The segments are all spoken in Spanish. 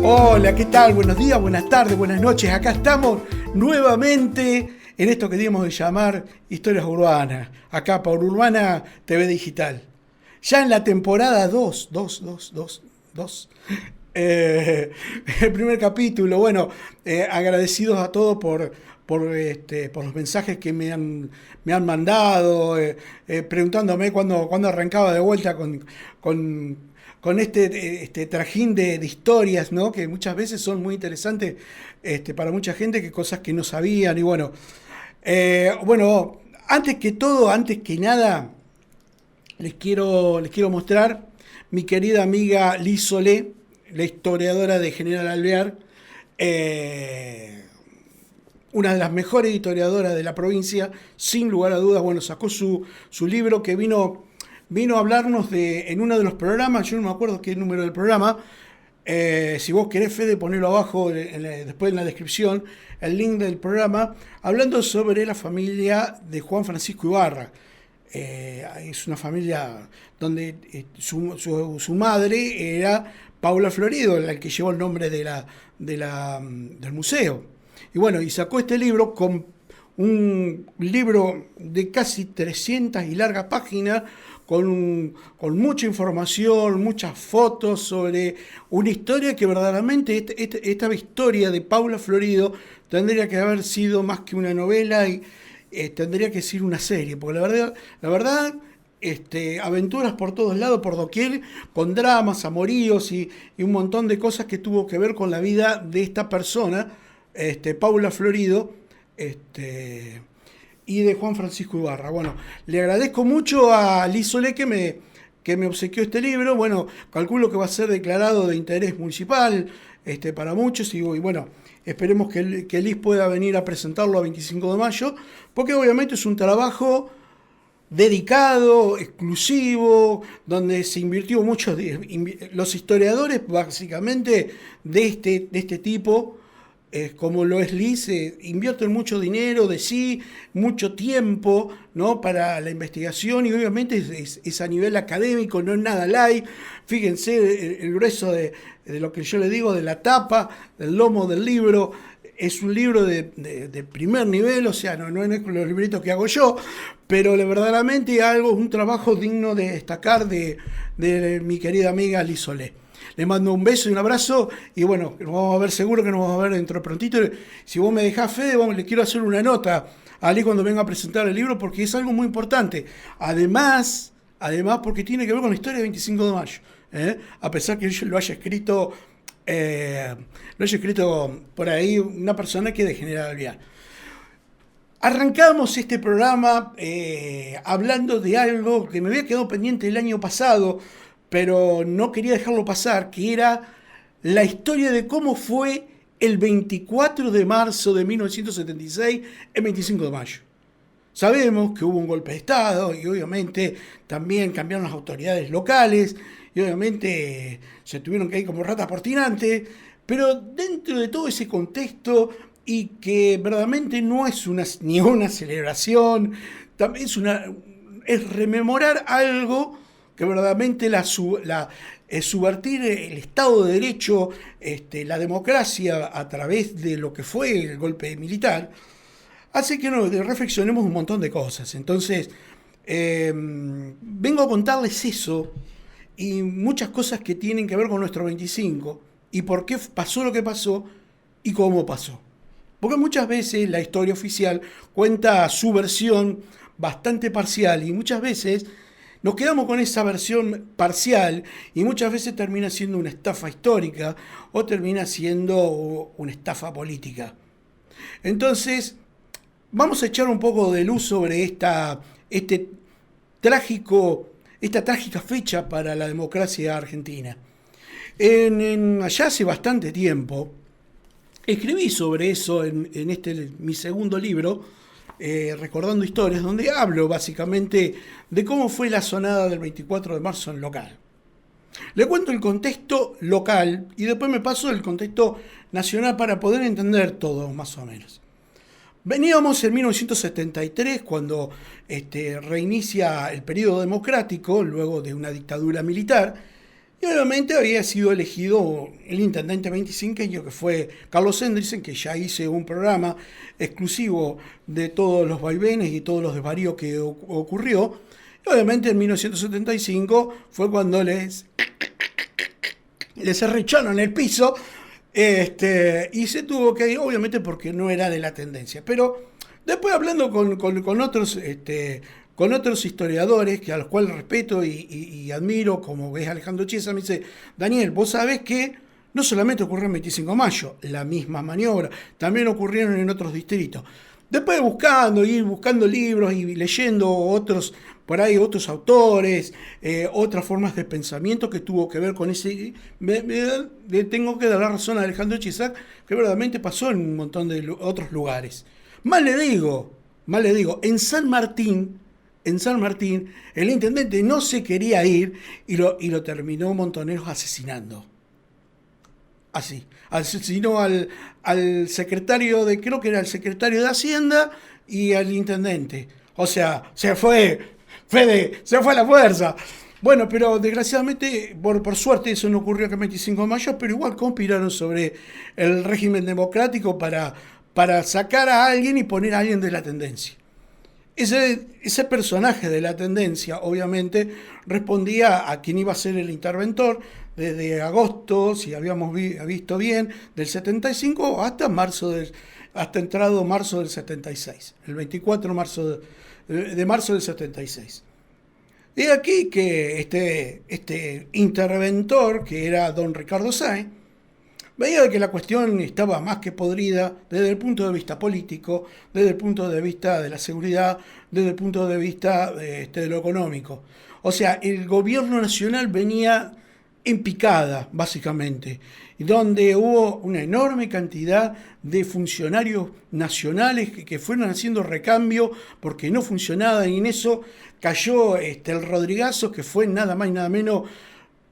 Hola, ¿qué tal? Buenos días, buenas tardes, buenas noches. Acá estamos nuevamente en esto que digamos de llamar Historias Urbanas, acá por Urbana TV Digital. Ya en la temporada 2. El primer capítulo, bueno, agradecidos a todos por los mensajes que me han mandado, preguntándome cuándo arrancaba de vuelta con este trajín de historias, ¿no? Que muchas veces son muy interesantes para mucha gente, que cosas que no sabían. Y bueno, antes que todo, antes que nada, les quiero mostrar mi querida amiga Liz Solé, la historiadora de General Alvear, una de las mejores historiadoras de la provincia, sin lugar a dudas. Bueno, sacó su libro que vino a hablarnos en uno de los programas. Yo no me acuerdo qué número del programa. Si vos querés, Fede, ponelo abajo, después en la descripción, el link del programa, hablando sobre la familia de Juan Francisco Ibarra. Es una familia donde su madre era Paula Florido, la que llevó el nombre del museo. Y bueno, y sacó este libro, con un libro de casi 300 y largas páginas, con mucha información, muchas fotos sobre una historia que verdaderamente, esta historia de Paula Florido tendría que haber sido más que una novela, y tendría que ser una serie, porque la verdad, aventuras por todos lados, por doquier, con dramas, amoríos y un montón de cosas que tuvo que ver con la vida de esta persona, Paula Florido, y de Juan Francisco Ibarra. Bueno, le agradezco mucho a Liz Solé que me obsequió este libro. Bueno, calculo que va a ser declarado de interés municipal para muchos, y bueno, esperemos que Liz pueda venir a presentarlo a 25 de mayo, porque obviamente es un trabajo dedicado, exclusivo, donde se invirtió mucho. Los historiadores, básicamente, de este tipo, como lo es Liz, invierten mucho dinero de sí, mucho tiempo, ¿no?, para la investigación, y obviamente es a nivel académico, no es nada light. Fíjense el grueso de lo que yo le digo, de la tapa, del lomo del libro. Es un libro de primer nivel, o sea, no es con los libritos que hago yo, pero verdaderamente un trabajo digno de destacar de mi querida amiga Liz Solé. Le mando un beso y un abrazo, y bueno, nos vamos a ver, seguro que nos vamos a ver dentro de prontito. Si vos me dejás, Fede, le quiero hacer una nota a Ali cuando venga a presentar el libro, porque es algo muy importante. Además, porque tiene que ver con la historia del 25 de mayo. A pesar que yo lo haya escrito por ahí una persona que es de General Alvear. Arrancamos este programa hablando de algo que me había quedado pendiente el año pasado, pero no quería dejarlo pasar, que era la historia de cómo fue el 24 de marzo de 1976, el 25 de mayo. Sabemos que hubo un golpe de Estado, y obviamente también cambiaron las autoridades locales, y obviamente se tuvieron que ir como ratas por tinante, pero dentro de todo ese contexto, y que verdaderamente no es ni una celebración, también es rememorar algo que verdaderamente subvertir el Estado de Derecho, la democracia a través de lo que fue el golpe militar, hace que reflexionemos un montón de cosas. Entonces, vengo a contarles eso, y muchas cosas que tienen que ver con nuestro 25, y por qué pasó lo que pasó, y cómo pasó. Porque muchas veces la historia oficial cuenta su versión bastante parcial, y muchas veces nos quedamos con esa versión parcial, y muchas veces termina siendo una estafa histórica, o termina siendo una estafa política. Entonces, vamos a echar un poco de luz sobre esta trágica fecha para la democracia argentina. Allá hace bastante tiempo, escribí sobre eso en mi segundo libro, Recordando Historias, donde hablo básicamente de cómo fue la sonada del 24 de marzo en local. Le cuento el contexto local y después me paso del contexto nacional para poder entender todo más o menos. Veníamos en 1973, cuando reinicia el periodo democrático, luego de una dictadura militar, Y obviamente había sido elegido el intendente 25, que fue Carlos Hendrickson, que ya hice un programa exclusivo de todos los vaivenes y todos los desvaríos que ocurrió. Y obviamente en 1975 fue cuando les arrecharon el piso, y se tuvo que ir, obviamente porque no era de la tendencia. Pero después hablando con otros, con otros historiadores que a los cuales respeto y admiro, como es Alejandro Chiesa, me dice: Daniel, vos sabés que no solamente ocurrió en 25 de mayo, la misma maniobra, también ocurrieron en otros distritos. Después ir buscando libros y leyendo otros, por ahí otros autores, otras formas de pensamiento que tuvo que ver con ese. Le tengo que dar la razón a Alejandro Chisac, que verdaderamente pasó en un montón de otros lugares. Más le digo, en San Martín, el intendente no se quería ir y lo terminó Montoneros asesinando. Así. Asesinó al secretario creo que era el secretario de Hacienda y al intendente. O sea, se fue a la fuerza. Bueno, pero desgraciadamente, por suerte, eso no ocurrió que el 25 de mayo, pero igual conspiraron sobre el régimen democrático para sacar a alguien y poner a alguien de la tendencia. Ese personaje de la tendencia, obviamente, respondía a quien iba a ser el interventor desde agosto, si habíamos visto bien, del 75 hasta entrado marzo del 76, el 24 de marzo del 76. De aquí que este interventor, que era don Ricardo Sáenz, veía que la cuestión estaba más que podrida desde el punto de vista político, desde el punto de vista de la seguridad, desde el punto de vista de lo económico. O sea, el gobierno nacional venía en picada, básicamente, donde hubo una enorme cantidad de funcionarios nacionales que fueron haciendo recambio porque no funcionaba, y en eso cayó el Rodrigazo, que fue nada más y nada menos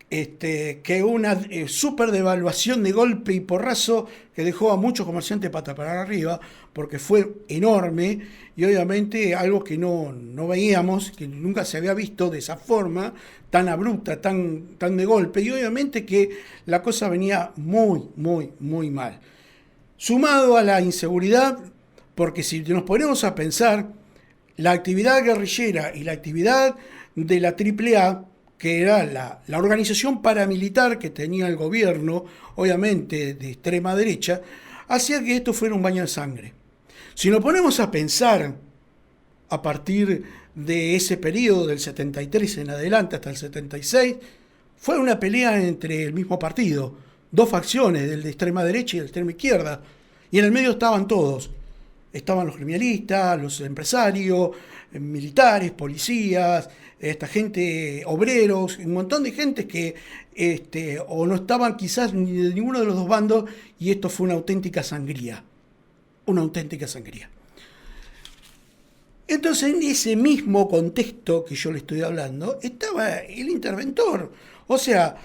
que una super devaluación de golpe y porrazo que dejó a muchos comerciantes pata para arriba, porque fue enorme y obviamente algo que no veíamos, que nunca se había visto de esa forma, tan abrupta, tan de golpe, y obviamente que la cosa venía muy, muy, muy mal. Sumado a la inseguridad, porque si nos ponemos a pensar, la actividad guerrillera y la actividad de la AAA, que era la organización paramilitar que tenía el gobierno, obviamente de extrema derecha, hacía que esto fuera un baño de sangre. Si nos ponemos a pensar a partir de ese periodo del 73 en adelante hasta el 76, fue una pelea entre el mismo partido, dos facciones, del de extrema derecha y el de extrema izquierda, y en el medio estaban todos. Estaban los criminalistas, los empresarios, militares, policías, esta gente, obreros, un montón de gente que o no estaban quizás ni de ninguno de los dos bandos, y esto fue una auténtica sangría. Una auténtica sangría. Entonces, en ese mismo contexto que yo le estoy hablando, estaba el interventor. O sea,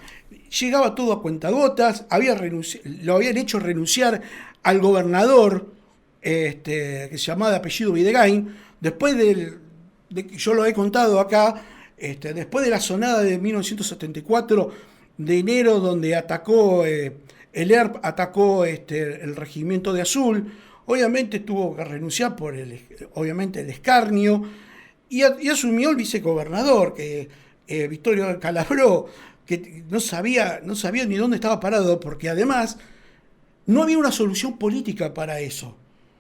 llegaba todo a cuentagotas, lo habían hecho renunciar al gobernador, que se llamaba de apellido Videgain, después yo lo he contado acá, después de la sonada de 1974 de enero, donde atacó el ERP, atacó el regimiento de Azul. Obviamente tuvo que renunciar por obviamente el escarnio, y asumió el vicegobernador, que Vittorio Calabró, que no sabía ni dónde estaba parado, porque además no había una solución política para eso.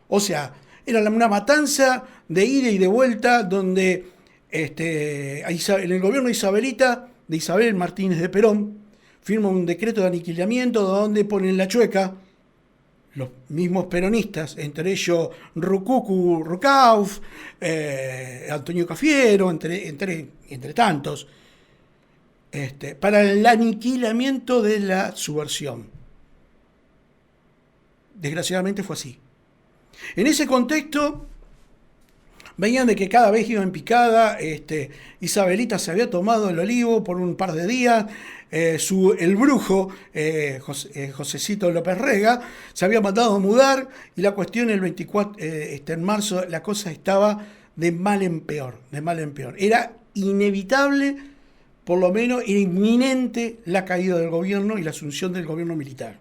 O sea, era una matanza de ida y de vuelta, donde en el gobierno de Isabel Martínez de Perón, firma un decreto de aniquilamiento donde ponen la chueca los mismos peronistas, entre ellos Rucucu Rucauf, Antonio Cafiero, entre tantos, para el aniquilamiento de la subversión. Desgraciadamente fue así. En ese contexto, veían de que cada vez iba en picada. Isabelita se había tomado el olivo por un par de días. El brujo, Josecito López Rega, se había mandado a mudar, y la cuestión el 24, en marzo, la cosa estaba de mal en peor, Era inevitable por lo menos era inminente la caída del gobierno y la asunción del gobierno militar.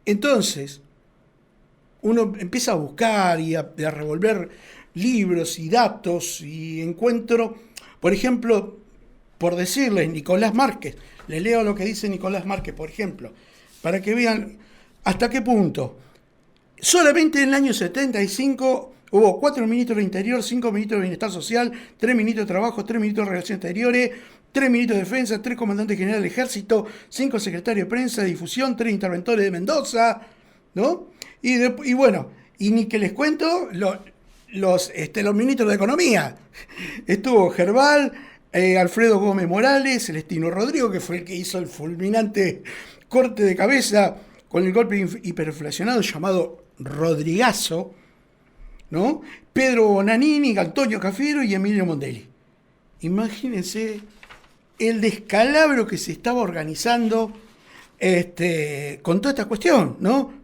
Entonces, uno empieza a buscar y a revolver libros y datos y encuentro, por ejemplo, por decirles, Nicolás Márquez, les leo lo que dice Nicolás Márquez, por ejemplo, para que vean hasta qué punto. Solamente en el año 75 hubo 4 ministros de Interior, 5 ministros de Bienestar Social, 3 ministros de Trabajo, 3 ministros de Relaciones Exteriores, 3 ministros de Defensa, 3 comandantes generales del Ejército, 5 secretarios de Prensa, de Difusión, 3 interventores de Mendoza, ¿no? Y bueno, y ni que les cuento los ministros de Economía. Estuvo Gerval, Alfredo Gómez Morales, Celestino Rodrigo, que fue el que hizo el fulminante corte de cabeza con el golpe hiperinflacionado llamado Rodrigazo, ¿no? Pedro Bonanini, Antonio Cafiero y Emilio Mondelli. Imagínense el descalabro que se estaba organizando con toda esta cuestión, ¿no?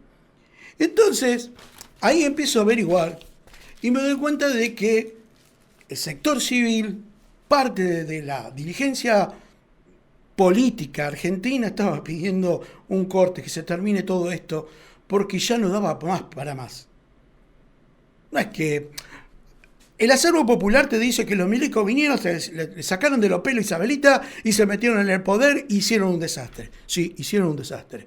Entonces, ahí empiezo a averiguar y me doy cuenta de que el sector civil, parte de la dirigencia política argentina, estaba pidiendo un corte, que se termine todo esto, porque ya no daba más para más. No es que el acervo popular te dice que los milicos vinieron, le sacaron de los pelos a Isabelita y se metieron en el poder e hicieron un desastre. Sí, hicieron un desastre.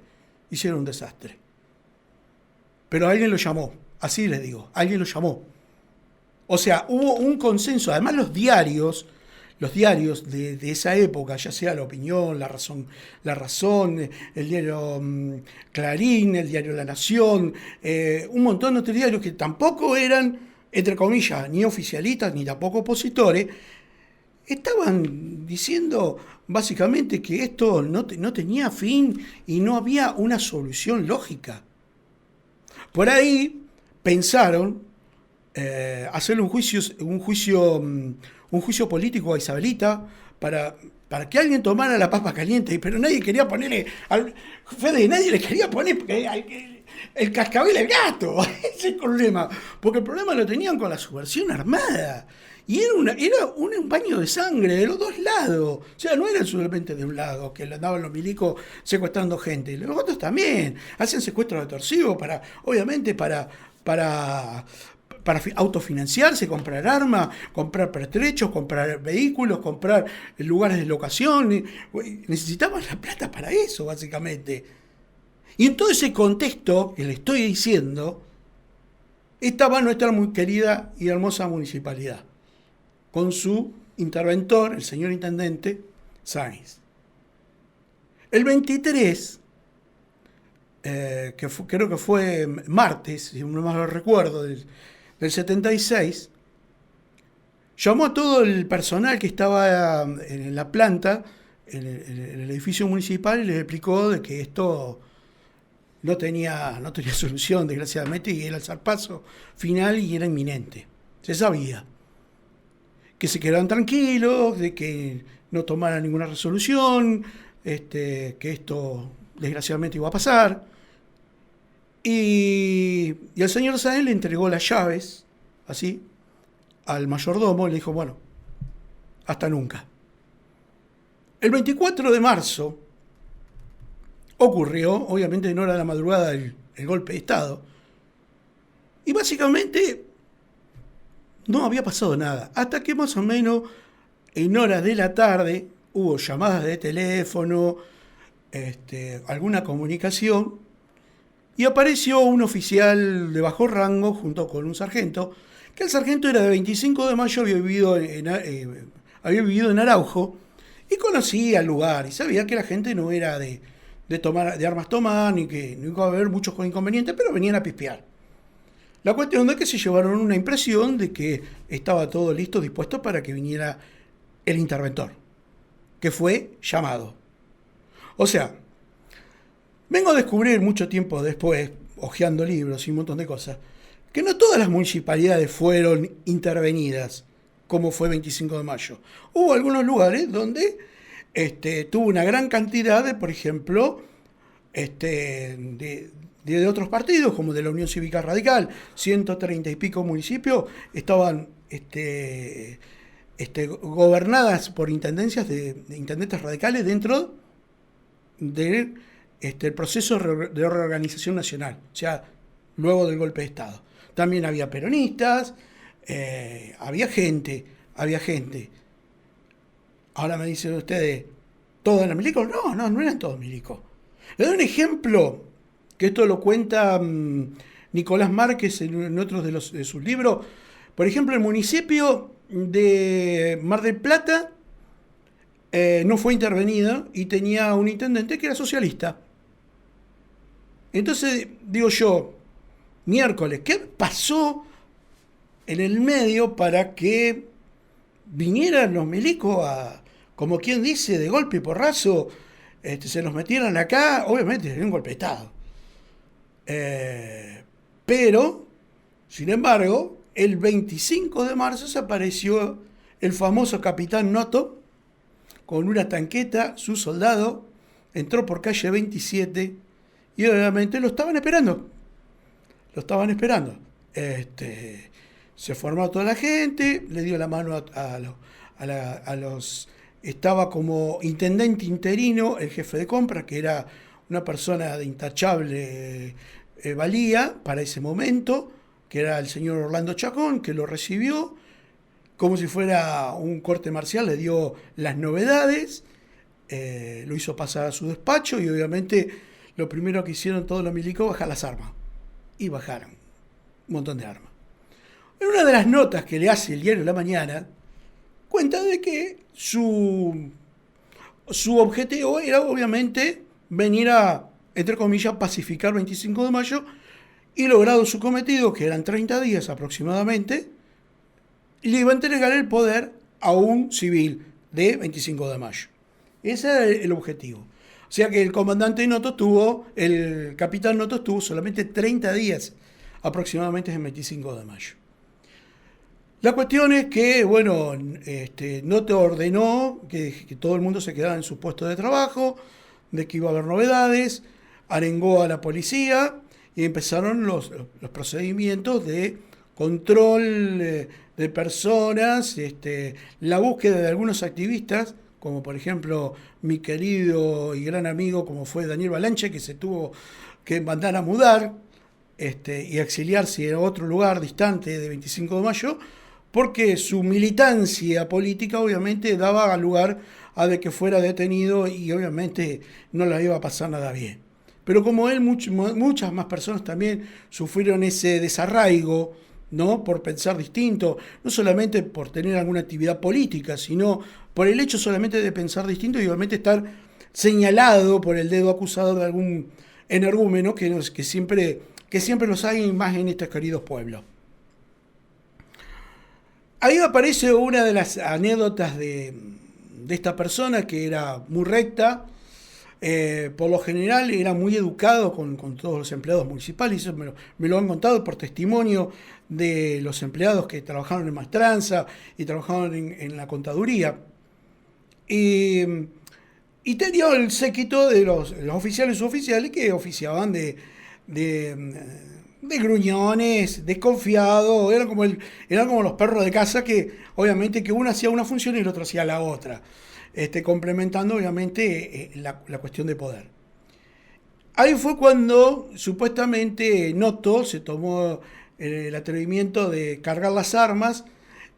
Pero alguien lo llamó, así les digo, alguien lo llamó. O sea, hubo un consenso. Además, los diarios de esa época, ya sea La Opinión, La Razón, el diario Clarín, el diario La Nación, un montón de otros diarios que tampoco eran, entre comillas, ni oficialistas ni tampoco opositores, estaban diciendo básicamente que esto no tenía fin y no había una solución lógica. Por ahí pensaron hacerle un juicio político a Isabelita para que alguien tomara la papa caliente, pero nadie quería ponerle, nadie le quería poner el cascabel al gato. Ese es el problema, porque el problema lo tenían con la subversión armada. Y era un baño de sangre de los dos lados. O sea, no era solamente de un lado que le andaban los milicos secuestrando gente. Los otros también hacen secuestros extorsivos obviamente para autofinanciarse, comprar armas, comprar pertrechos, comprar vehículos, comprar lugares de locación. Necesitaban la plata para eso, básicamente. Y en todo ese contexto que le estoy diciendo, estaba nuestra muy querida y hermosa municipalidad, con su interventor, el señor intendente Sáenz. El 23, creo que fue martes, si no mal recuerdo, del 76, llamó a todo el personal que estaba en la planta, en el edificio municipal, y les explicó de que esto no tenía solución, desgraciadamente, y era el zarpazo final y era inminente. Se sabía. Que se quedaran tranquilos, de que no tomaran ninguna resolución, que esto desgraciadamente iba a pasar. Y el señor Sáenz le entregó las llaves, así, al mayordomo, y le dijo, bueno, hasta nunca. El 24 de marzo ocurrió, obviamente en hora de la madrugada, el golpe de Estado, y básicamente no había pasado nada, hasta que más o menos en horas de la tarde hubo llamadas de teléfono, alguna comunicación, y apareció un oficial de bajo rango junto con un sargento, que el sargento era de 25 de mayo, había vivido en Araujo, y conocía el lugar, y sabía que la gente no era de armas tomar, ni que no iba a haber muchos inconvenientes, pero venían a pispear. La cuestión es que se llevaron una impresión de que estaba todo listo, dispuesto para que viniera el interventor, que fue llamado. O sea, vengo a descubrir mucho tiempo después, hojeando libros y un montón de cosas, que no todas las municipalidades fueron intervenidas, como fue 25 de mayo. Hubo algunos lugares donde tuvo una gran cantidad de, por ejemplo, de otros partidos, como de la Unión Cívica Radical, 130 y pico municipios estaban gobernadas por intendencias de intendentes radicales dentro del el proceso de reorganización nacional, o sea, luego del golpe de Estado. También había peronistas, había gente, había gente. Ahora me dicen ustedes, ¿todos eran milicos? No, no, no eran todos milicos. Le doy un ejemplo, que esto lo cuenta Nicolás Márquez en otros de sus libros. Por ejemplo, el municipio de Mar del Plata no fue intervenido y tenía un intendente que era socialista. Entonces, digo yo, miércoles, ¿qué pasó en el medio para que vinieran los milicos como quien dice, de golpe y porrazo, se nos metieran acá? Obviamente sería un golpe de Estado. Pero, sin embargo, el 25 de marzo se apareció el famoso capitán Noto con una tanqueta, su soldado, entró por calle 27 y obviamente lo estaban esperando. Lo estaban esperando. Se formó toda la gente, le dio la mano a los... Estaba como intendente interino el jefe de compra, que era una persona de intachable valía para ese momento, que era el señor Orlando Chacón, que lo recibió como si fuera un corte marcial, le dio las novedades, lo hizo pasar a su despacho y obviamente lo primero que hicieron todos los milicos bajar las armas. Y bajaron un montón de armas. En una de las notas que le hace el diario La Mañana, cuenta de que su objetivo era obviamente venir a, entre comillas, pacificar 25 de mayo y logrado su cometido, que eran 30 días aproximadamente, le iba a entregar el poder a un civil de 25 de mayo. Ese era el objetivo. O sea que el comandante Noto el capitán Noto estuvo solamente 30 días aproximadamente en 25 de mayo. La cuestión es que, bueno, Noto ordenó que todo el mundo se quedara en su puesto de trabajo, de que iba a haber novedades, arengó a la policía y empezaron los procedimientos de control de personas, la búsqueda de algunos activistas, como por ejemplo mi querido y gran amigo como fue Daniel Balanche, que se tuvo que mandar a mudar y exiliarse a otro lugar distante de 25 de mayo, porque su militancia política obviamente daba lugar a de que fuera detenido y obviamente no le iba a pasar nada bien. Pero como él, muchas más personas también sufrieron ese desarraigo, ¿no? Por pensar distinto, no solamente por tener alguna actividad política, sino por el hecho solamente de pensar distinto y obviamente estar señalado por el dedo acusado de algún energúmeno que siempre los hay más en estos queridos pueblos. Ahí aparece una de las anécdotas de esta persona que era muy recta, por lo general era muy educado con todos los empleados municipales, eso me lo han contado por testimonio de los empleados que trabajaron en maestranza y trabajaron en la contaduría. Y tenía el séquito de los oficiales y suboficiales que oficiaban de gruñones, desconfiados, eran como los perros de casa que obviamente que uno hacía una función y el otro hacía la otra, complementando obviamente la cuestión de poder. Ahí fue cuando supuestamente Noto se tomó el atrevimiento de cargar las armas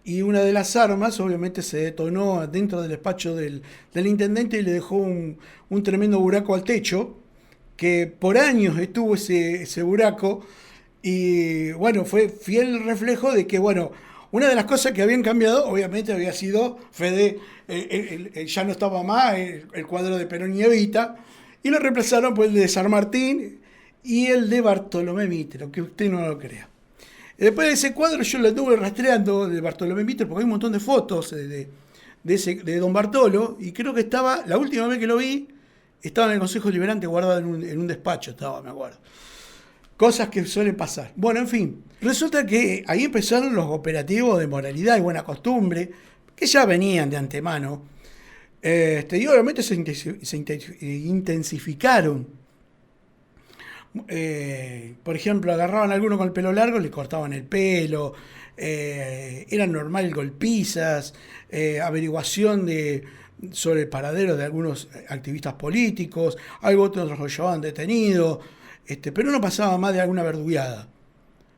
y una de las armas obviamente se detonó dentro del despacho del intendente y le dejó un tremendo buraco al techo, que por años estuvo ese buraco. Y bueno, fue fiel reflejo de que, bueno, una de las cosas que habían cambiado, obviamente, había sido Fede, ya no estaba más el cuadro de Perón y Evita, y lo reemplazaron por el de San Martín y el de Bartolomé Mitre, aunque usted no lo crea. Después de ese cuadro yo lo anduve rastreando de Bartolomé Mitre, porque hay un montón de fotos de don Bartolo, y creo que estaba, la última vez que lo vi, estaba en el Consejo Deliberante guardado en un despacho, me acuerdo. Cosas que suelen pasar. Bueno, en fin, resulta que ahí empezaron los operativos de moralidad y buena costumbre, que ya venían de antemano, y obviamente se intensificaron. Por ejemplo, agarraban a alguno con el pelo largo, le cortaban el pelo, Era normal golpizas, averiguación sobre el paradero de algunos activistas políticos, algo otros lo llevaban detenido, pero no pasaba más de alguna verdugueada.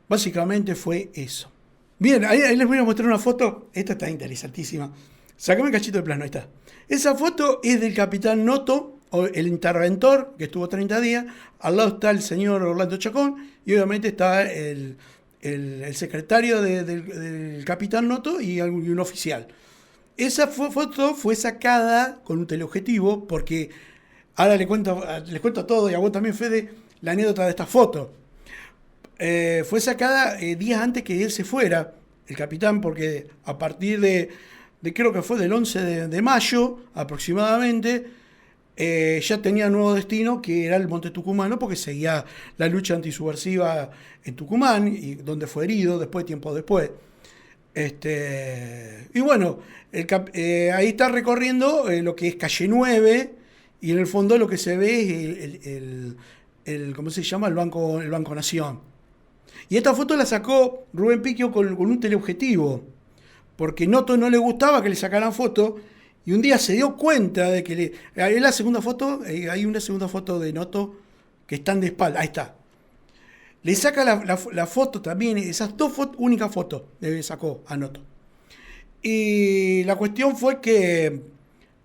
Básicamente fue eso. Bien, ahí les voy a mostrar una foto. Esta está interesantísima. Sacame el cachito de plano, ahí está. Esa foto es del capitán Noto, el interventor, que estuvo 30 días. Al lado está el señor Orlando Chacón y obviamente está el secretario del capitán Noto y un oficial. Esa foto fue sacada con un teleobjetivo porque ahora les cuento todo y a vos también, Fede, la anécdota de esta foto. Fue sacada días antes que él se fuera, el capitán, porque a partir de creo que fue del 11 de mayo aproximadamente, ya tenía nuevo destino, que era el Monte Tucumano, porque seguía la lucha antisubversiva en Tucumán, y donde fue herido tiempo después. Y bueno, ahí está recorriendo lo que es calle 9, y en el fondo lo que se ve es ¿cómo se llama? El Banco Nación. Y esta foto la sacó Rubén Picchio con un teleobjetivo, porque Noto no le gustaba que le sacaran fotos, y un día se dio cuenta de que en la segunda foto, hay una segunda foto de Noto que están de espalda, ahí está. Le saca la foto también, esas dos únicas fotos le sacó a Noto. Y la cuestión fue que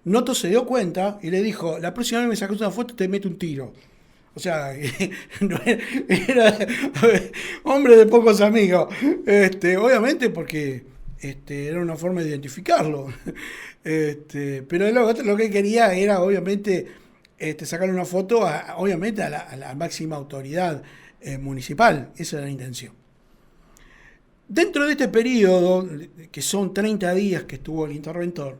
Noto se dio cuenta y le dijo, la próxima vez que me sacas una foto te meto un tiro. O sea, no era hombre de pocos amigos. Obviamente porque era una forma de identificarlo. Pero lo que quería era, obviamente, sacarle una foto, obviamente, a la máxima autoridad municipal. Esa era la intención. Dentro de este periodo, que son 30 días que estuvo el interventor,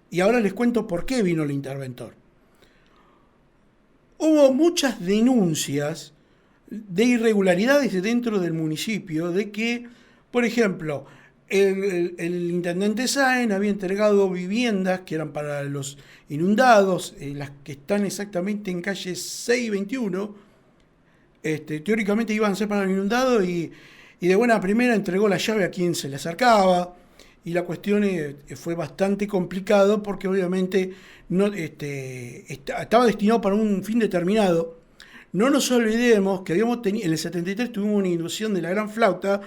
y ahora les cuento por qué vino el interventor. Hubo muchas denuncias de irregularidades dentro del municipio, de que, por ejemplo, el intendente Sáenz había entregado viviendas que eran para los inundados, las que están exactamente en calle 6 y 21, teóricamente iban a ser para los inundados y de buena primera entregó la llave a quien se le acercaba, y la cuestión fue bastante complicado porque obviamente no, estaba destinado para un fin determinado. No nos olvidemos que en el 73 tuvimos una inundación de la Gran Flauta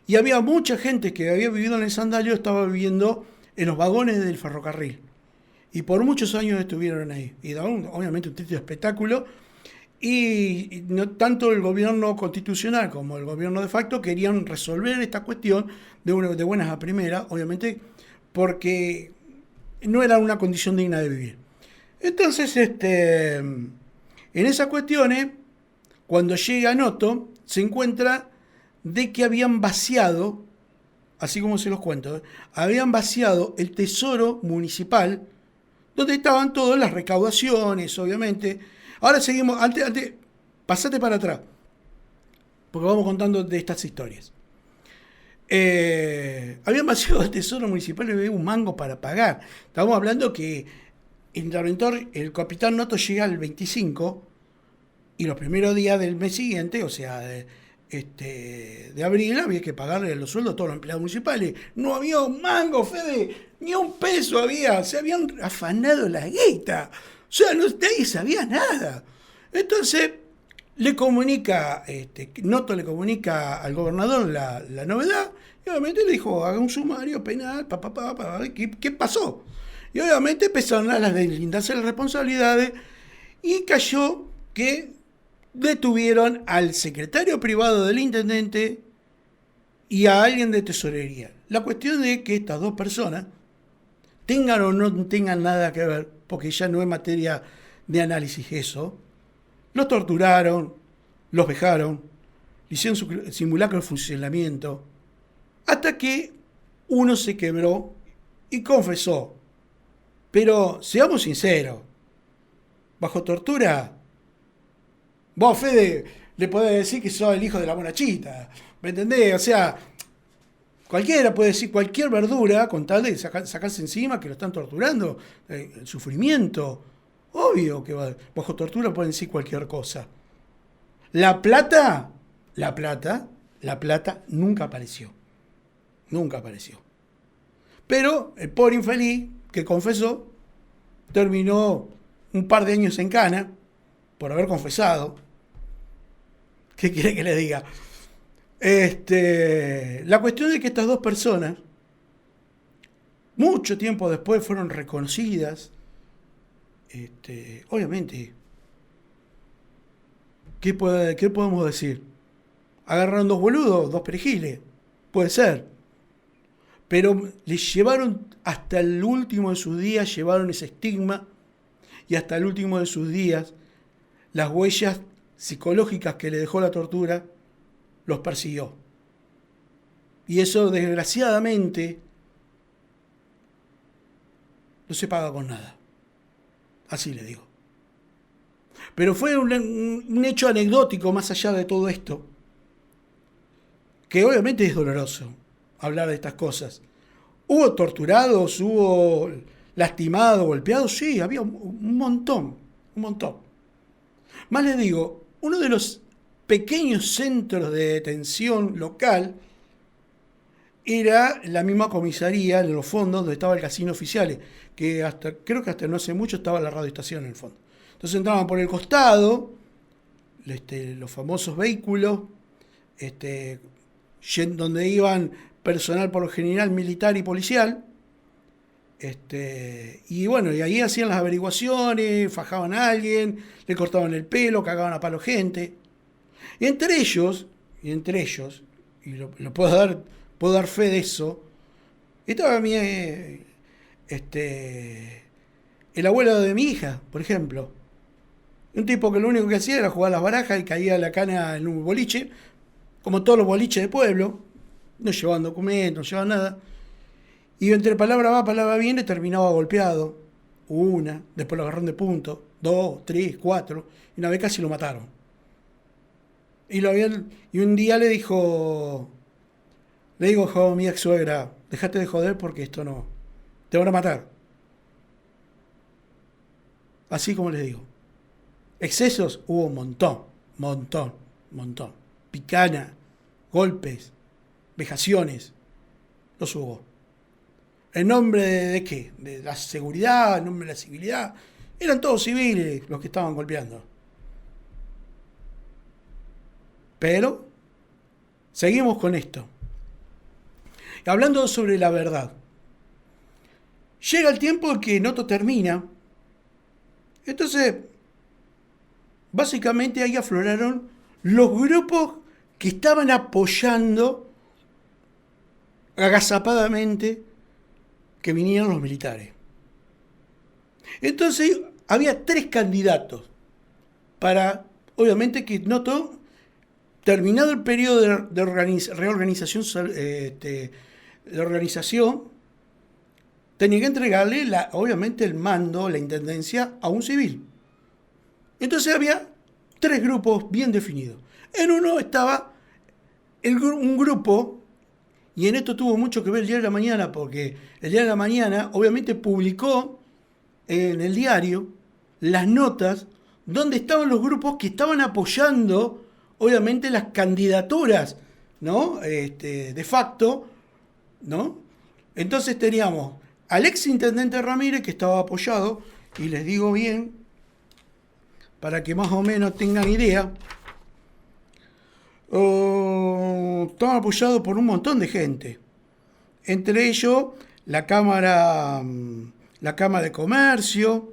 y había mucha gente que había vivido en el Sandalio, estaba viviendo en los vagones del ferrocarril. Y por muchos años estuvieron ahí. Y daban obviamente un triste espectáculo. Y no, tanto el gobierno constitucional como el gobierno de facto querían resolver esta cuestión de buenas a primeras, obviamente, porque no era una condición digna de vivir. Entonces, en esas cuestiones, cuando llega Noto, se encuentra de que habían vaciado, así como se los cuento, habían vaciado el tesoro municipal, donde estaban todas las recaudaciones, obviamente. Ahora seguimos, antes, pasate para atrás, porque vamos contando de estas historias. Habían vaciado el tesoro municipal y había un mango para pagar. Estamos hablando que el interventor, el capitán Noto, llega el 25 y los primeros días del mes siguiente, o sea, de abril, había que pagarle los sueldos a todos los empleados municipales. No había un mango, Fede, ni un peso había, se habían afanado la guita. O sea, nadie sabía nada. Entonces, Noto le comunica al gobernador la novedad, y obviamente le dijo, haga un sumario penal, ¿qué pasó? Y obviamente empezaron a deslindarse las responsabilidades, y cayó que detuvieron al secretario privado del intendente y a alguien de tesorería. La cuestión es que estas dos personas, tengan o no tengan nada que ver, porque ya no es materia de análisis eso, los torturaron, los vejaron, hicieron su simulacro de funcionamiento, hasta que uno se quebró y confesó. Pero seamos sinceros, bajo tortura, vos, Fede, le podés decir que sos el hijo de la monachita, ¿me entendés? O sea, cualquiera puede decir cualquier verdura con tal de sacarse encima que lo están torturando, el sufrimiento. Obvio que bajo tortura pueden decir cualquier cosa. La plata nunca apareció. Nunca apareció. Pero el pobre infeliz que confesó terminó un par de años en cana por haber confesado. ¿Qué quiere que le diga? La cuestión es que estas dos personas, mucho tiempo después, fueron reconocidas. Obviamente, ¿qué podemos decir? Agarraron dos boludos, dos perejiles. Puede ser. Pero les llevaron hasta el último de sus días, llevaron ese estigma, y hasta el último de sus días, las huellas psicológicas que le dejó la tortura los persiguió. Y eso, desgraciadamente, no se paga con nada. Así le digo. Pero fue un hecho anecdótico más allá de todo esto, que obviamente es doloroso hablar de estas cosas. ¿Hubo torturados? ¿Hubo lastimados, golpeados? Sí, había un montón, un montón. Más les digo, uno de los pequeños centros de detención local era la misma comisaría, en los fondos, donde estaba el casino oficial, que creo que hasta no hace mucho estaba la radioestación en el fondo. Entonces entraban por el costado, los famosos vehículos, donde iban personal por lo general militar y policial, y bueno, y ahí hacían las averiguaciones, fajaban a alguien, le cortaban el pelo, cagaban a palo gente. Y entre ellos, y lo puedo dar fe de eso, estaba el abuelo de mi hija, por ejemplo. Un tipo que lo único que hacía era jugar las barajas y caía la cana en un boliche, como todos los boliches de pueblo, no llevaban documentos, no llevaban nada. Y entre palabra va, palabra viene, terminaba golpeado. Una, después lo agarraron de punto, 2, 3, 4, y una vez casi lo mataron. Y un día le dijo a mi ex suegra, dejate de joder porque esto no, te van a matar. Así como les digo. Excesos hubo un montón. Picana, golpes, vejaciones, los hubo. ¿En nombre de qué? De la seguridad, en nombre de la civilidad. Eran todos civiles los que estaban golpeando. Pero seguimos con esto. Hablando sobre la verdad. Llega el tiempo en que Noto termina. Entonces, básicamente ahí afloraron los grupos que estaban apoyando agazapadamente que vinieran los militares. Entonces había 3 candidatos para, obviamente, que Noto, terminado el periodo de reorganización, tenía que entregarle, obviamente, el mando, la intendencia a un civil. Entonces había 3 grupos bien definidos. En uno estaba un grupo, y en esto tuvo mucho que ver el Diario de la Mañana, porque el Diario de la Mañana obviamente publicó en el diario las notas donde estaban los grupos que estaban apoyando, obviamente, las candidaturas, ¿no? De facto, ¿no? Entonces teníamos al ex intendente Ramírez, que estaba apoyado, y les digo bien, para que más o menos tengan idea, estaban apoyados por un montón de gente. Entre ellos, la Cámara de Comercio,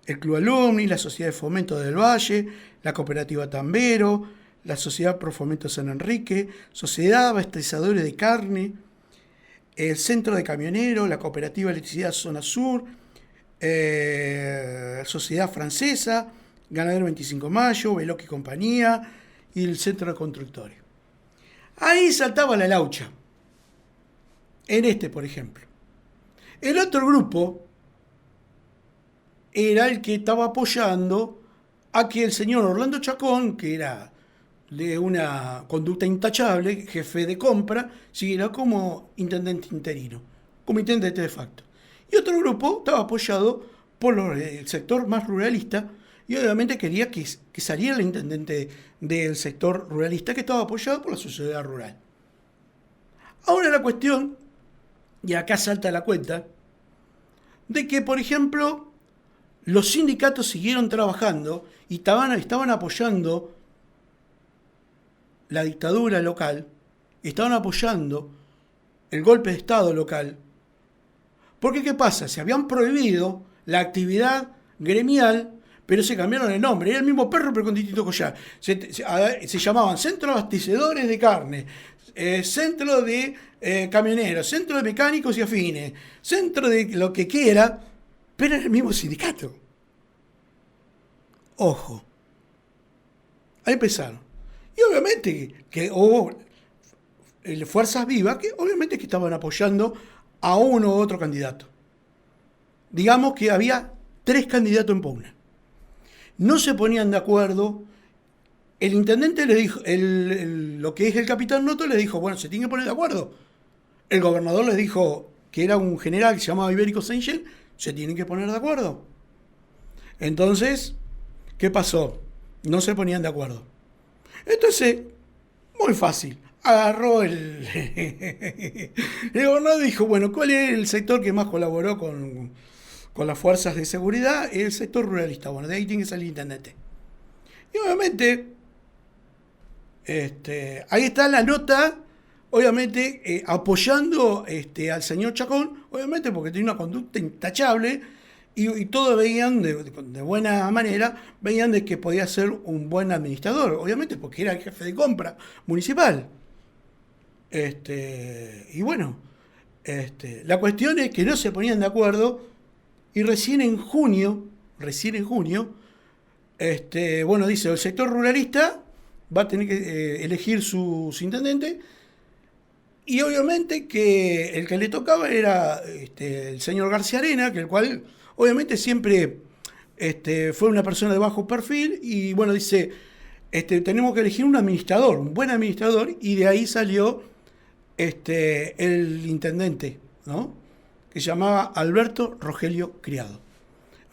el Club Alumni, la Sociedad de Fomento del Valle, la Cooperativa Tambero, la Sociedad Pro Fomento San Enrique, Sociedad Abastecedores de Carne, el Centro de Camioneros, la Cooperativa Electricidad Zona Sur, Sociedad Francesa, Ganadero 25 de Mayo, Veloc y Compañía y el Centro de Constructores. Ahí saltaba la laucha. En por ejemplo. El otro grupo era el que estaba apoyando a que el señor Orlando Chacón, que era de una conducta intachable, jefe de compra, siguiera como intendente interino, como intendente de facto. Y otro grupo estaba apoyado por el sector más ruralista, y obviamente quería que saliera el intendente del sector ruralista, que estaba apoyado por la sociedad rural. Ahora la cuestión, y acá salta la cuenta, de que, por ejemplo, los sindicatos siguieron trabajando y estaban apoyando la dictadura local, estaban apoyando el golpe de Estado local. Porque ¿qué pasa? Se habían prohibido la actividad gremial, pero se cambiaron el nombre. Era el mismo perro, pero con distinto collar. Se llamaban Centro de Abastecedores de Carne, Centro de Camioneros, Centro de Mecánicos y Afines, Centro de lo que quiera, pero era el mismo sindicato. Ojo. Ahí empezaron. Y obviamente que hubo fuerzas vivas que obviamente que estaban apoyando a uno u otro candidato. Digamos que había 3 candidatos en pugna. No se ponían de acuerdo. El intendente le dijo, lo que es el capitán Noto le dijo, bueno, se tiene que poner de acuerdo. El gobernador les dijo que era un general que se llamaba Ibérico Seingel, se tienen que poner de acuerdo. Entonces, ¿qué pasó? No se ponían de acuerdo. Entonces, muy fácil. Agarró el gobernador dijo, bueno, ¿cuál es el sector que más colaboró con las fuerzas de seguridad? El sector ruralista. Bueno, de ahí tiene que salir el intendente. Y obviamente, ahí está la nota, obviamente, apoyando al señor Chacón, obviamente porque tiene una conducta intachable, y todos veían de buena manera, veían de que podía ser un buen administrador, obviamente porque era el jefe de compra municipal. Y bueno, la cuestión es que no se ponían de acuerdo y recién en junio, bueno, dice, el sector ruralista va a tener que elegir su intendente y obviamente que el que le tocaba era el señor García Arena, que el cual obviamente siempre fue una persona de bajo perfil y bueno, dice, tenemos que elegir un administrador, un buen administrador y de ahí salió el intendente, ¿no? Que se llamaba Alberto Rogelio Criado.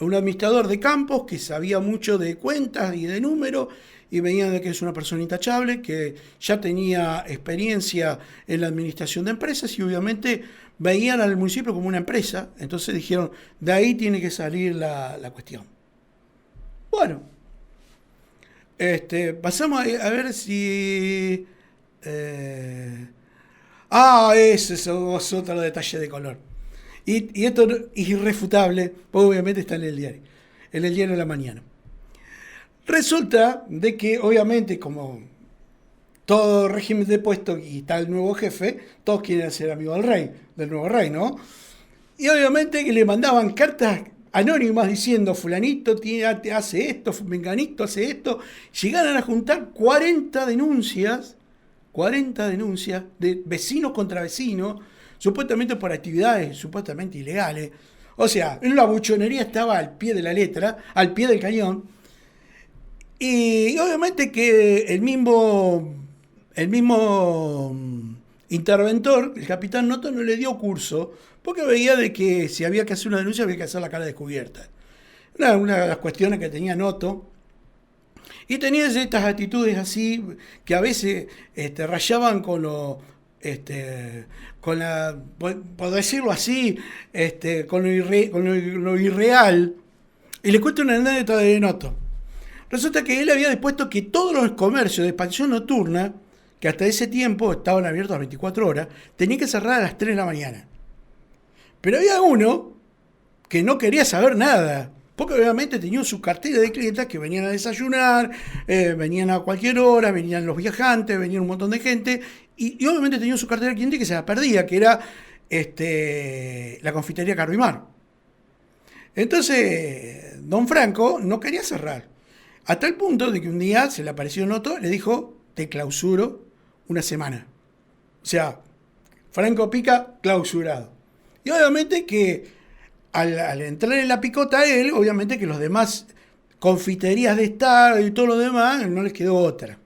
Un administrador de campos que sabía mucho de cuentas y de números y veía de que es una persona intachable, que ya tenía experiencia en la administración de empresas y obviamente veían al municipio como una empresa. Entonces dijeron, de ahí tiene que salir la cuestión. Bueno, pasamos a ver si... ese es otro detalle de color. Y esto es irrefutable, porque obviamente está en el diario de la mañana. Resulta de que, obviamente, como todo régimen de puesto y está el nuevo jefe, todos quieren ser amigos del nuevo rey, ¿no? Y obviamente que le mandaban cartas anónimas diciendo, fulanito hace esto, menganito hace esto. Llegaron a juntar 40 denuncias de vecinos contra vecinos, supuestamente por actividades supuestamente ilegales. O sea, en la buchonería estaba al pie de la letra, al pie del cañón. Y obviamente que el mismo interventor, el capitán Noto, no le dio curso, porque veía de que si había que hacer una denuncia había que hacer la cara descubierta. Una de las cuestiones que tenía Noto. Y tenía estas actitudes así que a veces rayaban con por decirlo así, con lo irreal. Y les cuento una anécdota de Noto. Resulta que él había dispuesto que todos los comercios de expansión nocturna, que hasta ese tiempo estaban abiertos a 24 horas, tenían que cerrar a las 3 de la mañana. Pero había uno que no quería saber nada, porque obviamente tenían su cartera de clientes que venían a desayunar, venían a cualquier hora, venían los viajantes, venían un montón de gente, y obviamente tenían su cartera de clientes que se la perdía, que era la confitería Carvimar. Entonces, don Franco no quería cerrar. Hasta el punto de que un día se le apareció Noto, le dijo, te clausuro una semana. O sea, Franco Pica clausurado. Y obviamente que al entrar en la picota a él, obviamente que los demás confiterías de Estado y todo lo demás, no les quedó otra.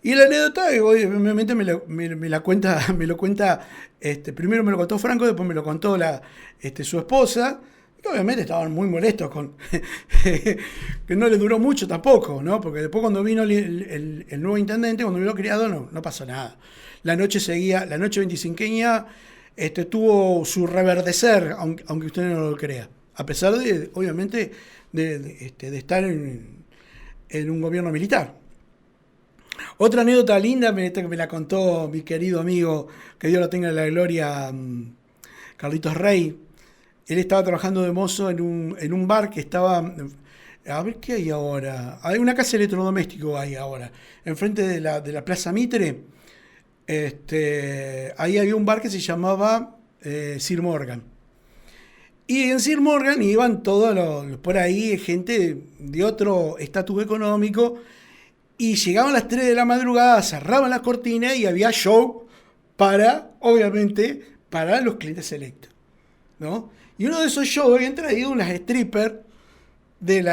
Y la anécdota, obviamente me lo cuenta, primero me lo contó Franco, después me lo contó su esposa. que obviamente estaban muy molestos con que no les duró mucho tampoco, ¿no? Porque después cuando vino el nuevo intendente, cuando vino criado, no pasó nada. La noche 25 tuvo su reverdecer, aunque usted no lo crea, a pesar de, obviamente, de estar en un gobierno militar. Otra anécdota linda que me la contó mi querido amigo, que Dios lo tenga en la gloria, Carlitos Rey. Él estaba trabajando de mozo en un bar que estaba... A ver, ¿qué hay ahora? Hay una casa de electrodoméstico ahí ahora. Enfrente de la Plaza Mitre. Ahí había un bar que se llamaba Sir Morgan. Y en Sir Morgan iban todos por ahí, gente de otro estatus económico. Y llegaban a las 3 de la madrugada, cerraban las cortinas y había show obviamente, para los clientes selectos, ¿no? Y uno de esos shows habían traído unas strippers del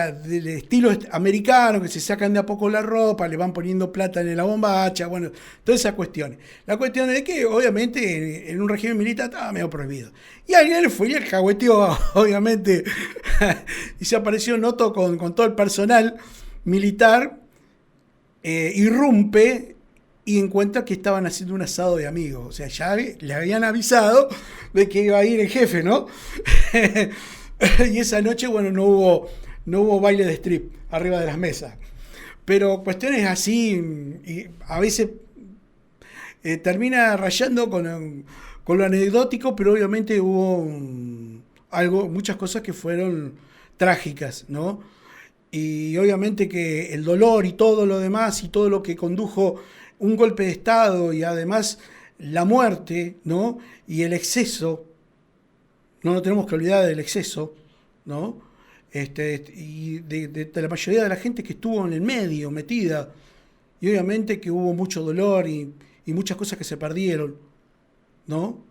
estilo americano, que se sacan de a poco la ropa, le van poniendo plata en la bombacha, bueno, todas esas cuestiones. La cuestión es que, obviamente, en un régimen militar estaba medio prohibido. Y alguien fue y el cahueteó, obviamente, y se apareció Noto con todo el personal militar, irrumpe y encuentra que estaban haciendo un asado de amigos. O sea, ya le habían avisado de que iba a ir el jefe, ¿no? Y esa noche, bueno, no hubo baile de strip arriba de las mesas. Pero cuestiones así, y a veces termina rayando con lo anecdótico, pero obviamente hubo muchas cosas que fueron trágicas, ¿no? Y obviamente que el dolor y todo lo demás y todo lo que condujo un golpe de Estado y además la muerte, ¿no? Y el exceso, no nos tenemos que olvidar del exceso, ¿no? Y de la mayoría de la gente que estuvo en el medio, metida, y obviamente que hubo mucho dolor y muchas cosas que se perdieron, ¿no?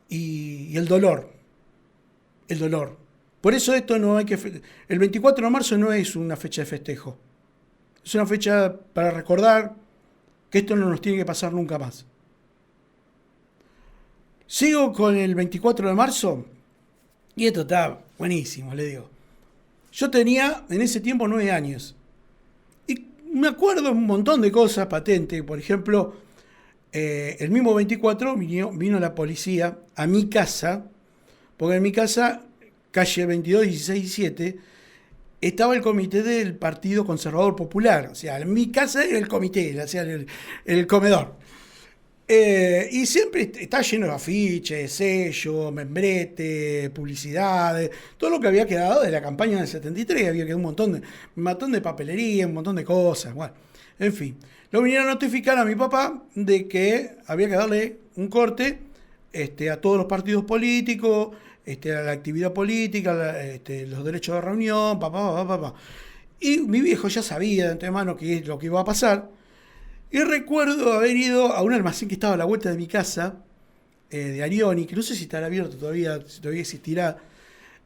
Y el dolor. Por eso esto no hay que... El 24 de marzo no es una fecha de festejo. Es una fecha para recordar que esto no nos tiene que pasar nunca más. Sigo con el 24 de marzo y esto está buenísimo, le digo. Yo tenía en ese tiempo 9 años y me acuerdo un montón de cosas patentes. Por ejemplo, el mismo 24 vino la policía a mi casa, porque en mi casa, calle 22, 16 y 7, estaba el comité del Partido Conservador Popular. O sea, en mi casa era el comité, o sea, el comedor. Y siempre está lleno de afiches, sellos, membrete, publicidades, todo lo que había quedado de la campaña del 73. Había quedado un montón de papelería, un montón de cosas. Bueno, en fin. Lo vinieron a notificar a mi papá de que había que darle un corte a todos los partidos políticos, a la actividad política, los derechos de reunión, papá. Y mi viejo ya sabía de antemano qué es lo que iba a pasar. Y recuerdo haber ido a un almacén que estaba a la vuelta de mi casa, de Arioni, que no sé si estará abierto todavía, si todavía existirá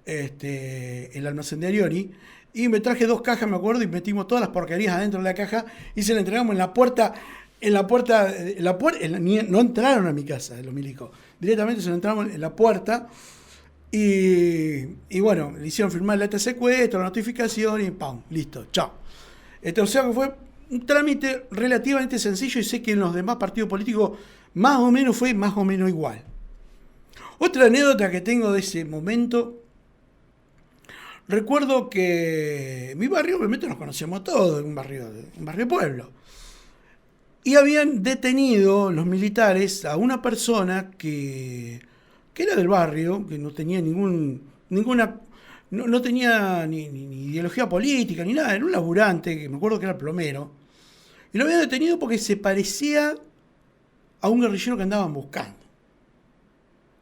el almacén de Arioni. Y me traje 2 cajas, me acuerdo, y metimos todas las porquerías adentro de la caja y se la entregamos en la puerta. No entraron a mi casa los milicos, directamente se la entramos en la puerta. Y bueno, le hicieron firmar el acta de secuestro, la notificación y ¡pam! Listo, chao. O sea que fue un trámite relativamente sencillo y sé que en los demás partidos políticos más o menos fue más o menos igual. Otra anécdota que tengo de ese momento, recuerdo que mi barrio, obviamente nos conocemos todos, un barrio pueblo, y habían detenido los militares a una persona que era del barrio, que no tenía ninguna... No tenía ni ideología política ni nada, era un laburante, que me acuerdo que era plomero, y lo habían detenido porque se parecía a un guerrillero que andaban buscando.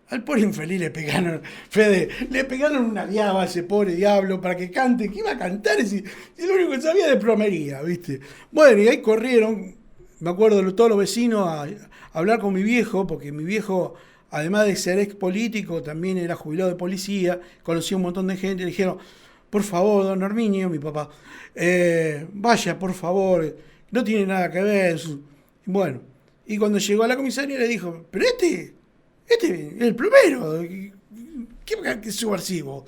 Al pobre infeliz le pegaron una diaba a ese pobre diablo para que cante. ¿Qué iba a cantar? Si lo único que sabía de plomería, ¿viste? Bueno, y ahí corrieron, me acuerdo de todos los vecinos, a hablar con mi viejo, porque mi viejo, además de ser ex político, también era jubilado de policía, conocía un montón de gente, le dijeron, por favor, don Herminio, mi papá, vaya, por favor, no tiene nada que ver. Bueno, y cuando llegó a la comisaría le dijo, pero este es el plomero, ¿qué es subversivo?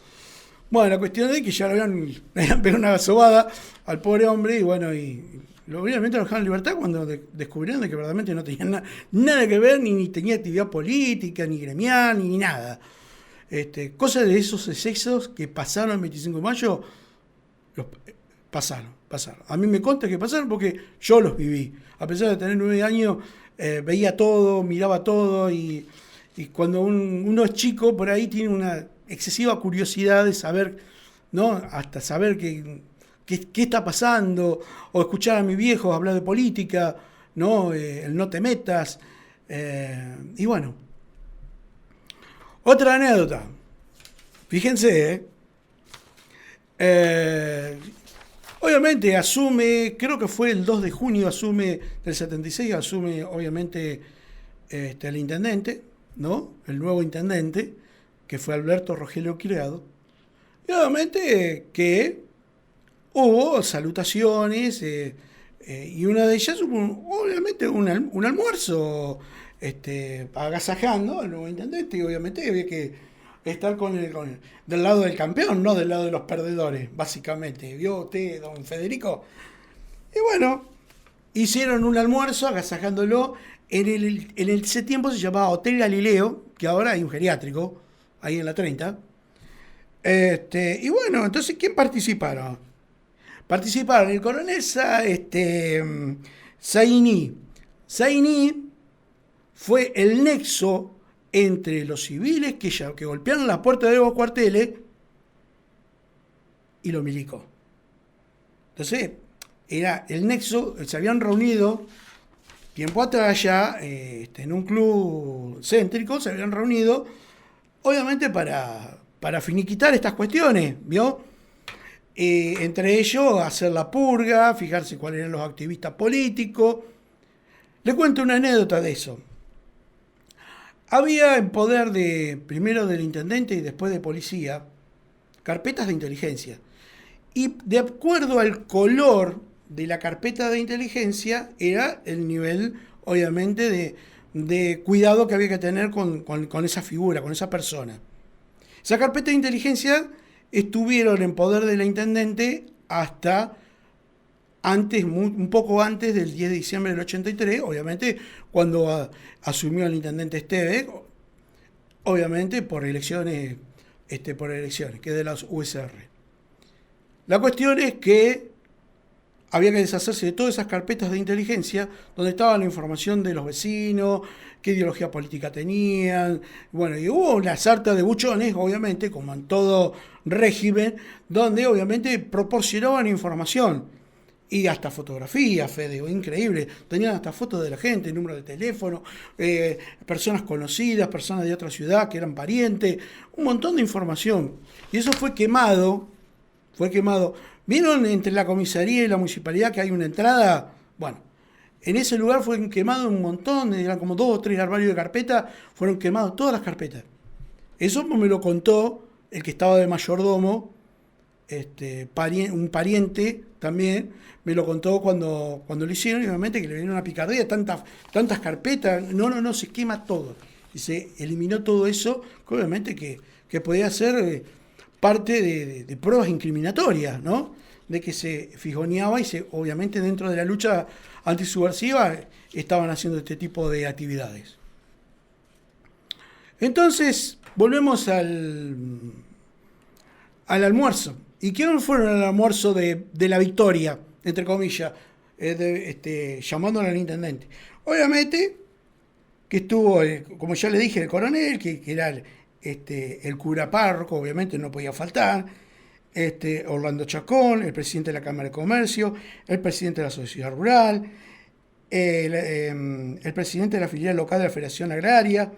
Bueno, la cuestión es que ya le habían pegado una sobada al pobre hombre y bueno, obviamente lo dejaron en libertad cuando descubrieron de que verdaderamente no tenía nada que ver, ni tenía actividad política, ni gremial, ni nada. Cosas de esos excesos que pasaron el 25 de mayo, los, pasaron. A mí me consta que pasaron porque yo los viví. A pesar de tener 9 años, veía todo, miraba todo y cuando uno es chico por ahí tiene una excesiva curiosidad de saber, ¿no? Hasta saber qué está pasando, o escuchar a mi viejo hablar de política, ¿no? El no te metas. Y bueno, otra anécdota. Fíjense, obviamente asume, creo que fue el 2 de junio del 76, asume obviamente el intendente, ¿no? El nuevo intendente, que fue Alberto Rogelio Criado. Y obviamente que hubo salutaciones, y una de ellas hubo obviamente un almuerzo agasajando al nuevo intendente, y obviamente había que estar del lado del campeón, no del lado de los perdedores, básicamente. ¿Vio usted, don Federico? Y bueno, hicieron un almuerzo agasajándolo en ese tiempo se llamaba Hotel Galileo, que ahora hay un geriátrico, ahí en la 30. Y bueno, entonces, ¿quién participaron? Participaron el coronel Zaini. Zaini fue el nexo entre los civiles que golpearon la puerta de los cuarteles y los milicos. Entonces, era el nexo, se habían reunido tiempo atrás ya, en un club céntrico, se habían reunido, obviamente para finiquitar estas cuestiones, ¿vio? Entre ellos, hacer la purga, fijarse cuáles eran los activistas políticos. Le cuento una anécdota de eso. Había en poder primero del intendente y después de policía, carpetas de inteligencia. Y de acuerdo al color de la carpeta de inteligencia, era el nivel, obviamente, de cuidado que había que tener con esa figura, con esa persona. Esa carpeta de inteligencia estuvieron en poder del intendente hasta un poco antes del 10 de diciembre del 83, obviamente, cuando asumió el intendente Esteves, obviamente por elecciones, que es de las USR. La cuestión es que había que deshacerse de todas esas carpetas de inteligencia donde estaba la información de los vecinos, qué ideología política tenían. Bueno, y hubo una sarta de buchones, obviamente, como en todo régimen, donde obviamente proporcionaban información. Y hasta fotografías, Fede, increíble. Tenían hasta fotos de la gente, número de teléfono, personas conocidas, personas de otra ciudad que eran parientes, un montón de información. Y eso fue quemado. ¿Vieron entre la comisaría y la municipalidad que hay una entrada? Bueno, en ese lugar fue quemado un montón, eran como 2 o 3 armarios de carpeta, fueron quemados todas las carpetas. Eso me lo contó el que estaba de mayordomo, un pariente también, me lo contó cuando lo hicieron, y obviamente que le vino una picardía, tantas carpetas, no, se quema todo. Y se eliminó todo eso, que obviamente que podía ser parte de pruebas incriminatorias, ¿no? De que se fijoneaba y obviamente dentro de la lucha antisubversiva estaban haciendo este tipo de actividades. Entonces, volvemos al almuerzo. ¿Y quiénes fueron al almuerzo de la victoria, entre comillas, llamándole al intendente? Obviamente que estuvo, como ya le dije, el coronel, que era el cura párroco, obviamente no podía faltar, Orlando Chacón, el presidente de la Cámara de Comercio, el presidente de la Sociedad Rural, el presidente de la filial local de la Federación Agraria,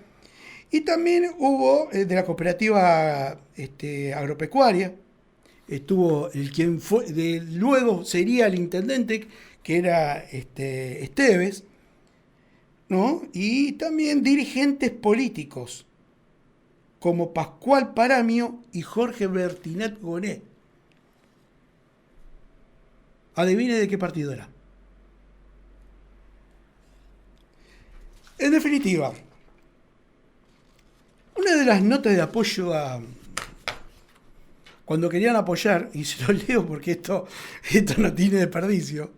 y también hubo de la cooperativa agropecuaria, estuvo quien luego sería el intendente, que era Esteves, ¿no? Y también dirigentes políticos como Pascual Paramio y Jorge Bertinet Gonet. Adivine de qué partido era. En definitiva, una de las notas de apoyo cuando querían apoyar, y se lo leo porque esto no tiene desperdicio,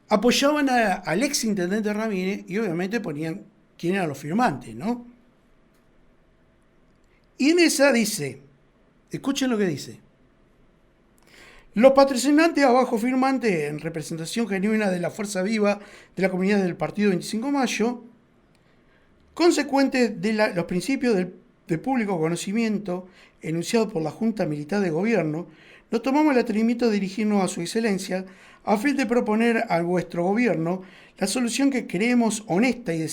apoyaban al ex intendente Ramírez y obviamente ponían quién eran los firmantes, ¿no? Y en esa dice, escuchen lo que dice: los patrocinantes abajo firmantes en representación genuina de la fuerza viva de la comunidad del Partido 25 de Mayo, consecuentes de los principios de público conocimiento enunciados por la Junta Militar de Gobierno, nos tomamos el atrevimiento de dirigirnos a su excelencia a fin de proponer a vuestro gobierno la solución que creemos honesta y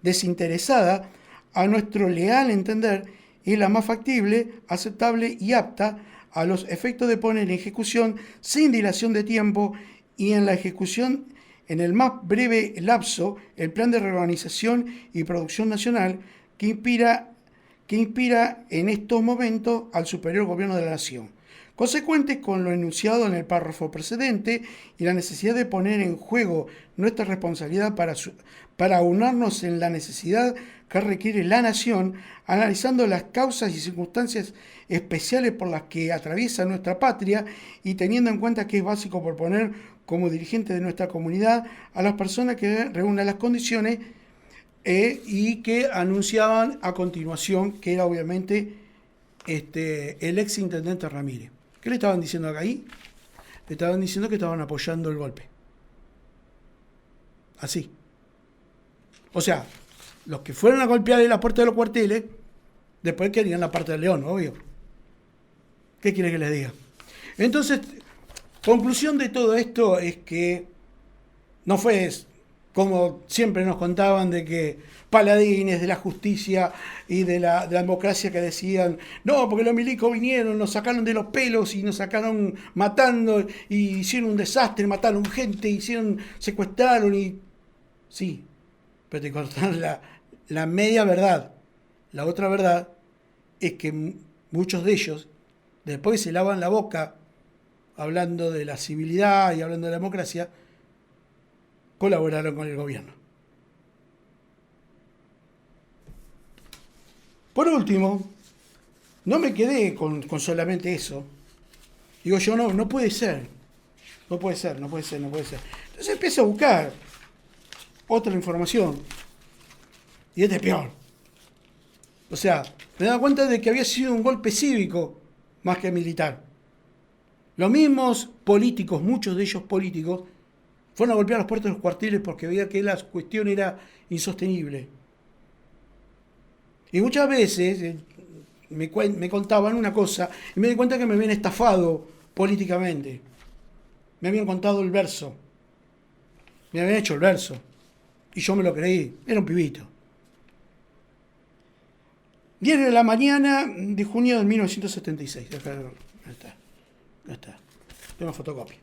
desinteresada, a nuestro leal entender, es la más factible, aceptable y apta a los efectos de poner en ejecución sin dilación de tiempo y en la ejecución en el más breve lapso el plan de reorganización y producción nacional que inspira en estos momentos al superior gobierno de la nación, consecuente con lo enunciado en el párrafo precedente y la necesidad de poner en juego nuestra responsabilidad para aunarnos en la necesidad que requiere la nación, analizando las causas y circunstancias especiales por las que atraviesa nuestra patria y teniendo en cuenta que es básico proponer como dirigente de nuestra comunidad a las personas que reúnan las condiciones y que anunciaban a continuación, que era obviamente el ex intendente Ramírez. ¿Qué le estaban diciendo acá ahí? Le estaban diciendo que estaban apoyando el golpe. Así. O sea, los que fueron a golpear en la puerta de los cuarteles, después querían la parte del león, obvio. ¿Qué quiere que les diga? Entonces, conclusión de todo esto es que no fue como siempre nos contaban de que paladines de la justicia y de la democracia que decían, no, porque los milicos vinieron, nos sacaron de los pelos y nos sacaron matando y hicieron un desastre, mataron gente, secuestraron y... Sí, pero te cortaron la media verdad. La otra verdad es que muchos de ellos, después se lavan la boca hablando de la civilidad y hablando de la democracia, colaboraron con el gobierno. Por último, no me quedé con solamente eso. Digo yo, no puede ser. No puede ser. Entonces empiezo a buscar otra información. Y es peor. O sea, me daba cuenta de que había sido un golpe cívico más que militar. Los mismos políticos, muchos de ellos políticos, fueron a golpear las puertas de los cuarteles porque veía que la cuestión era insostenible. Y muchas veces me contaban una cosa y me di cuenta que me habían estafado políticamente. Me habían contado el verso. Me habían hecho el verso. Y yo me lo creí. Era un pibito. Diario de la Mañana de junio de 1976. Acá está. Tengo fotocopia.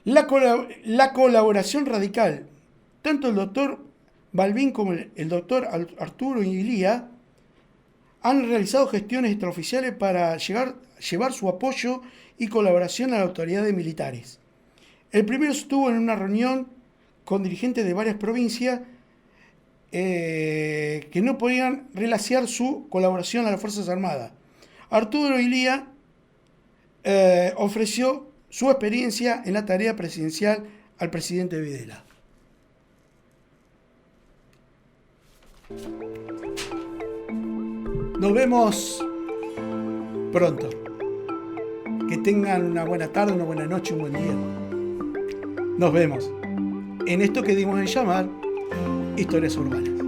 La colaboración radical, tanto el doctor Balbín como el doctor Arturo Ilía han realizado gestiones extraoficiales para llevar su apoyo y colaboración a las autoridades militares. El primero estuvo en una reunión con dirigentes de varias provincias que no podían relaciar su colaboración a las Fuerzas Armadas. Arturo Ilía ofreció su experiencia en la tarea presidencial al presidente Videla. Nos vemos pronto. Que tengan una buena tarde, una buena noche, un buen día. Nos vemos en esto que dimos en llamar Historias Urbanas.